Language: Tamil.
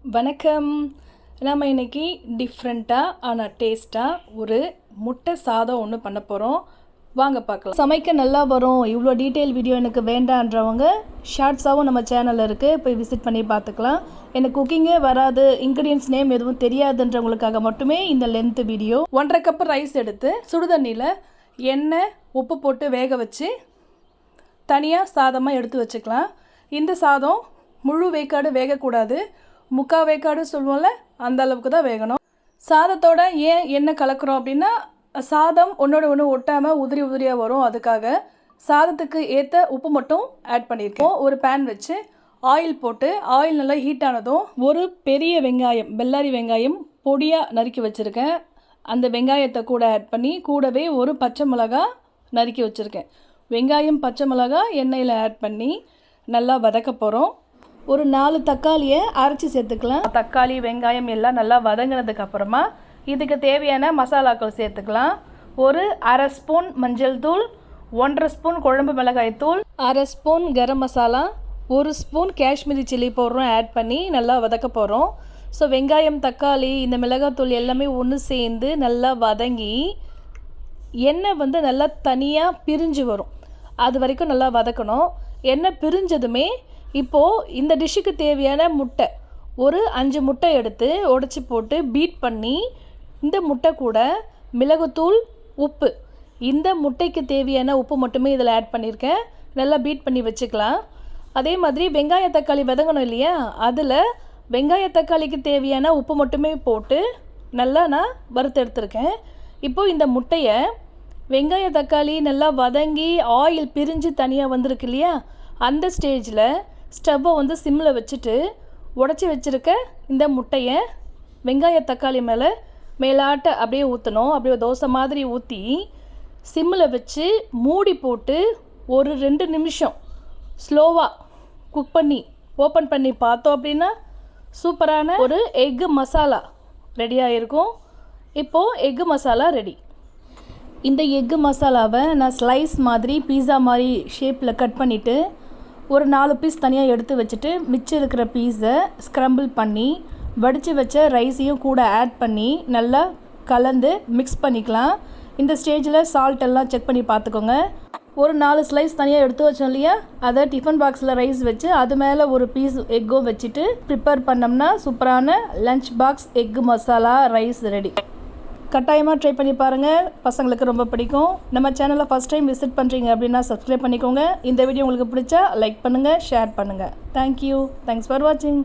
வணக்கம். நம்ம இன்னைக்கு டிஃப்ரெண்ட்டாக ஆனால் டேஸ்ட்டாக ஒரு முட்டை சாதம் ஒன்று பண்ண போகிறோம். வாங்க பார்க்கலாம். சமைக்க நல்லா வரும், இவ்வளோ டீட்டெயில் வீடியோ எனக்கு வேண்டான்றவங்க ஷார்ட்ஸாகவும் நம்ம சேனலில் இருக்குது, போய் விசிட் பண்ணி பார்த்துக்கலாம். எனக்கு குக்கிங்கே வராது, இன்க்ரீடியன்ஸ் நேம் எதுவும் தெரியாதுன்றவங்களுக்காக மட்டுமே இந்த லென்த்து வீடியோ. 1.5 கப் ரைஸ் எடுத்து சுடுதண்ணியில் எண்ணெய் உப்பு போட்டு வேக வச்சு தனியாக சாதமாக எடுத்து வச்சுக்கலாம். இந்த சாதம் முழு வேக்காடு வேகக்கூடாது, முக்கால் வேக்காடு சொல்லுவோம்ல, அந்த அளவுக்கு தான் வேகணும். சாதத்தோட ஏன் எண்ணெய் கலக்கிறோம் அப்படின்னா, சாதம் ஒன்றோட ஒன்று ஒட்டாமல் உதிரி உதிரியாக வரும். அதுக்காக சாதத்துக்கு ஏற்ற உப்பு மட்டும் ஆட் பண்ணியிருக்கோம். ஒரு பேன் வச்சு ஆயில் போட்டு, ஆயில் நல்லா ஹீட் ஆனதும் ஒரு பெரிய வெங்காயம், பெல்லாரி வெங்காயம் பொடியாக நறுக்கி வச்சுருக்கேன், அந்த வெங்காயத்தை கூட ஆட் பண்ணி, கூடவே ஒரு பச்சை மிளகா நறுக்கி வச்சுருக்கேன். வெங்காயம் பச்சை மிளகா எண்ணெயில் ஆட் பண்ணி நல்லா வதக்க போகிறோம். ஒரு 4 தக்காளியை அரைச்சி சேர்த்துக்கலாம். தக்காளி வெங்காயம் எல்லாம் நல்லா வதங்கினதுக்கு அப்புறமா இதுக்கு தேவையான மசாலாக்கள் சேர்த்துக்கலாம். ஒரு 1/2 ஸ்பூன் மஞ்சள் தூள், 1.5 ஸ்பூன் குழம்பு மிளகாய் தூள், 1/2 spoon garam masala, 1 spoon Kashmiri chilli பவுடரும் ஆட் பண்ணி நல்லா வதக்க போகிறோம். ஸோ வெங்காயம் தக்காளி இந்த மிளகாத்தூள் எல்லாமே ஒன்று சேர்ந்து நல்லா வதங்கி எண்ணெய் நல்லா தனியாக பிரிஞ்சு வரும். அது வரைக்கும் நல்லா வதக்கணும். எண்ணெய் பிரிஞ்சதுமே இப்போது இந்த டிஷ்ஷுக்கு தேவையான முட்டை ஒரு 5 முட்டை எடுத்து உடச்சி போட்டு பீட் பண்ணி, இந்த முட்டை கூட மிளகுத்தூள், உப்பு, இந்த முட்டைக்கு தேவையான உப்பு மட்டுமே இதில் ஆட் பண்ணியிருக்கேன். நல்லா பீட் பண்ணி வச்சுக்கலாம். அதே மாதிரி வெங்காய தக்காளி வதங்கணும் இல்லையா, அதில் வெங்காய தக்காளிக்கு தேவையான உப்பு மட்டுமே போட்டு நல்லா நான் வறுத்து எடுத்துருக்கேன். இப்போது இந்த முட்டையை வெங்காய தக்காளி நல்லா வதங்கி ஆயில் பிரிஞ்சு தனியாக வந்திருக்கு இல்லையா, அந்த ஸ்டேஜில் ஸ்டவ்வை சிம்மில் வச்சுட்டு உடச்சி வச்சுருக்க இந்த முட்டையை வெங்காய தக்காளி மேலாட்ட அப்படியே ஊற்றணும். அப்படியே தோசை மாதிரி ஊற்றி சிம்மில் வச்சு மூடி போட்டு ஒரு 2 நிமிஷம் ஸ்லோவாக குக் பண்ணி ஓப்பன் பண்ணி பார்த்தோம் அப்படின்னா சூப்பரான ஒரு எக்கு மசாலா ரெடியாக இருக்கும். இப்போது எக்கு மசாலா ரெடி. இந்த எக்கு மசாலாவை நான் ஸ்லைஸ் மாதிரி பீஸா மாதிரி ஷேப்பில் கட் பண்ணிவிட்டு ஒரு 4 பீஸ் தனியாக எடுத்து வச்சுட்டு, மிச்சம் இருக்கிற பீஸை ஸ்க்ரம்பிள் பண்ணி வடித்து வச்ச ரைஸையும் கூட ஆட் பண்ணி நல்லா கலந்து மிக்ஸ் பண்ணிக்கலாம். இந்த ஸ்டேஜில் சால்ட் எல்லாம் செக் பண்ணி பார்த்துக்கோங்க. ஒரு 4 ஸ்லைஸ் தனியாக எடுத்து வச்சோம் இல்லையா, அதை டிஃபன் பாக்ஸில் ரைஸ் வச்சு அது மேலே ஒரு பீஸ் எக்கும் வச்சுட்டு ப்ரிப்பேர் பண்ணோம்னா சூப்பரான lunch box egg masala rice ready. கட்டாயமாக ட்ரை பண்ணி பாருங்கள், பசங்களுக்கு ரொம்ப பிடிக்கும். நம்ம சேனலை ஃபஸ்ட் டைம் விசிட் பண்ணுறீங்க அப்படின்னா சப்ஸ்கிரைப் பண்ணிக்கோங்க. இந்த வீடியோ உங்களுக்கு பிடிச்சா லைக் பண்ணுங்கள், ஷேர் பண்ணுங்கள். தேங்க்யூ. தேங்க்ஸ் ஃபார் வாட்சிங்.